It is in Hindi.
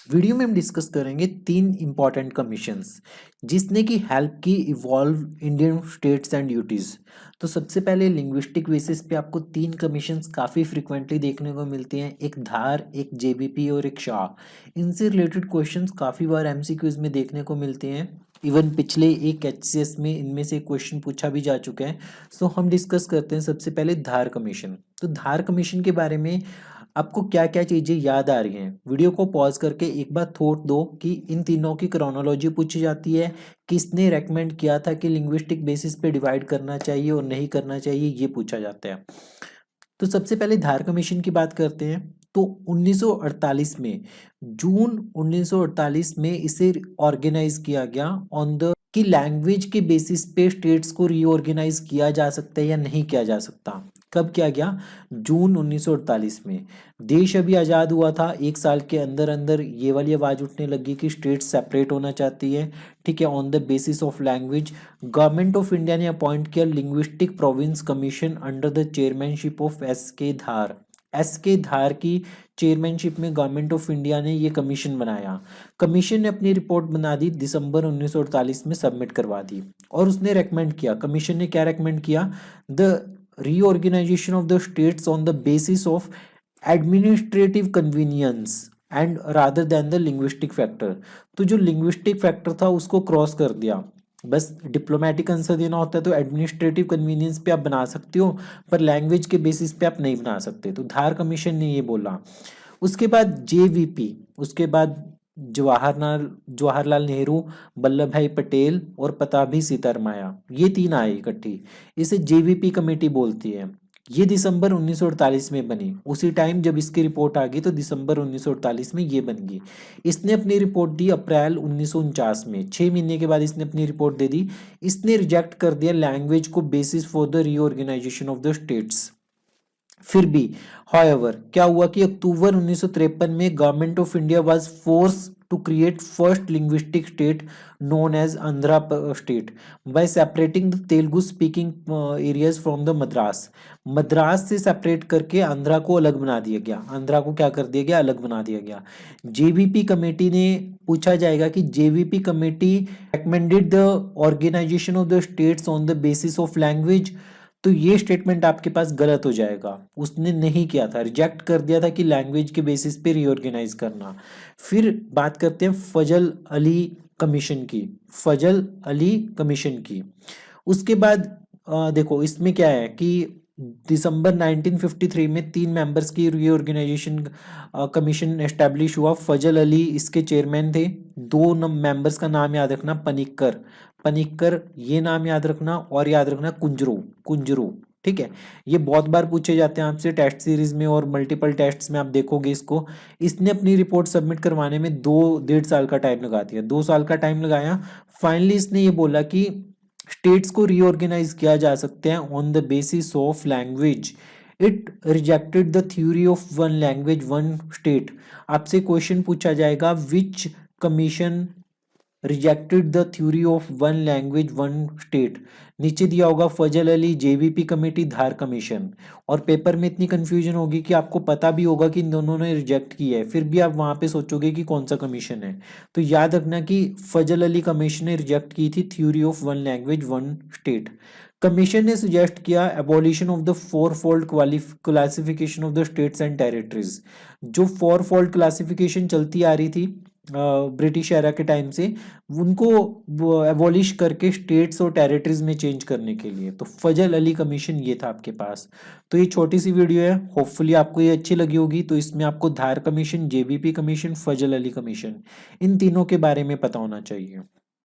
वीडियो में हम डिस्कस करेंगे 3 इम्पॉर्टेंट कमीशंस जिसने की हेल्प की evolve Indian states and UTs. तो सबसे पहले लिंग्विस्टिक बेसिस पे आपको 3 कमीशंस काफ़ी फ्रिक्वेंटली देखने को मिलते हैं, एक धार, एक जेबीपी और एक शाह। इनसे रिलेटेड क्वेश्चंस काफ़ी बार एमसीक्यूज में देखने को मिलते हैं। इवन पिछले एक एचसीएस में इनमें से क्वेश्चन पूछा भी जा चुका है। सो हम डिस्कस करते हैं सबसे पहले धार कमीशन। तो धार कमीशन के बारे में आपको क्या क्या चीज़ें याद आ रही हैं, वीडियो को पॉज करके एक बार थोट दो कि इन तीनों की क्रोनोलॉजी पूछी जाती है, किसने रेकमेंड किया था कि लिंग्विस्टिक बेसिस पे डिवाइड करना चाहिए और नहीं करना चाहिए, ये पूछा जाता है। तो सबसे पहले धार कमीशन की बात करते हैं। तो 1948 में, जून 1948 में इसे ऑर्गेनाइज किया गया ऑन द कि लैंग्वेज के बेसिस पे स्टेट्स को रीऑर्गेनाइज किया जा सकता है या नहीं किया जा सकता। कब किया गया? जून 1948 में। देश अभी आज़ाद हुआ था, एक साल के अंदर अंदर ये वाली आवाज़ उठने लगी कि स्टेट सेपरेट होना चाहती है, ठीक है, on the basis of language. Government of India ने अपॉइंट किया linguistic province commission under the chairmanship of S के धार। एस के धार की चेयरमैनशिप में गवर्नमेंट ऑफ इंडिया ने ये कमीशन बनाया। कमीशन ने अपनी रिपोर्ट बना दी, दिसंबर 1948 में सबमिट करवा दी और उसने रेकमेंड किया। कमीशन ने क्या रेकमेंड किया? The reorganization of the states on the basis of administrative convenience and rather than the linguistic factor। तो जो linguistic factor था उसको क्रॉस कर दिया। बस डिप्लोमेटिक आंसर देना होता है तो एडमिनिस्ट्रेटिव कन्वीनियंस पे आप बना सकते हो, पर लैंग्वेज के बेसिस पे आप नहीं बना सकते। तो धार कमीशन ने ये बोला। उसके बाद जेवीपी, उसके बाद जवाहरलाल नेहरू, वल्लभ भाई पटेल और पताभी सीतारमैया, ये तीन आए इकट्ठी, इसे जेवीपी कमेटी बोलती है। ये दिसंबर 1948 में बनी। उसी टाइम जब इसकी रिपोर्ट आ गई तो दिसंबर 1948 में ये बन गई। इसने अपनी रिपोर्ट दी अप्रैल 1949 में, 6 महीने के बाद इसने अपनी रिपोर्ट दे दी। इसने रिजेक्ट कर दिया लैंग्वेज को basis for the reorganisation of the states. फिर भी हाउएवर क्या हुआ कि अक्टूबर 1953 में government of India was force to create first linguistic state known as Andhra state by separating the Telugu speaking areas from the Madras. Madras से सेपरेट करके आंध्रा को अलग बना दिया गया। आंध्रा को क्या कर दिया गया? अलग बना दिया गया। जेवीपी कमेटी ने, पूछा जाएगा कि JVP committee recommended the organisation of the states on the basis of language. तो ये स्टेटमेंट आपके पास गलत हो जाएगा। उसने नहीं किया था, रिजेक्ट कर दिया था कि लैंग्वेज के बेसिस पे रीऑर्गेनाइज करना। फिर बात करते हैं फजल अली कमीशन की। फजल अली कमीशन की उसके बाद देखो इसमें क्या है कि दिसंबर 1953 में 3 मेंबर्स की रीऑर्गेनाइजेशन कमीशन एस्टेब्लिश हुआ। फजल अली इसके चेयरमैन थे। 2 मेंबर्स का नाम याद रखना, पनिक्कर, पनिक्कर ये नाम याद रखना, और याद रखना कुंजरू, कुंजरू, ठीक है। ये बहुत बार पूछे जाते हैं आपसे टेस्ट सीरीज में और मल्टीपल टेस्ट्स में, आप देखोगे इसको। इसने अपनी रिपोर्ट सबमिट करवाने में 2-1.5 साल का टाइम लगा दिया, 2 साल का टाइम लगाया। फाइनली इसने ये बोला कि स्टेट्स को रीऑर्गेनाइज किया जा सकते हैं on the basis of language. It rejected the theory of one language one state. आपसे क्वेश्चन पूछा जाएगा which commission rejected the theory of one language one state. नीचे दिया होगा Fazal Ali, JVP committee, Dhar commission. और पेपर में इतनी कंफ्यूजन होगी कि आपको पता भी होगा कि इन दोनों ने रिजेक्ट किया है, फिर भी आप वहां पे सोचोगे कि कौन सा कमीशन है। तो याद रखना कि फजल अली कमीशन ने रिजेक्ट की थी theory of one language one state. Commission ने सुजेस्ट किया abolition of the 4-fold classification of the states and territories. जो 4-fold क्लासिफिकेशन चलती आ रही थी ब्रिटिश एरा के टाइम से, उनको एबॉलिश करके स्टेट्स और टेरिटरीज में चेंज करने के लिए। तो फजल अली कमीशन ये था आपके पास। तो ये छोटी सी वीडियो है, होपफुली आपको ये अच्छी लगी होगी। तो इसमें आपको धार कमीशन, जेबीपी कमीशन, फजल अली कमीशन, इन तीनों के बारे में पता होना चाहिए।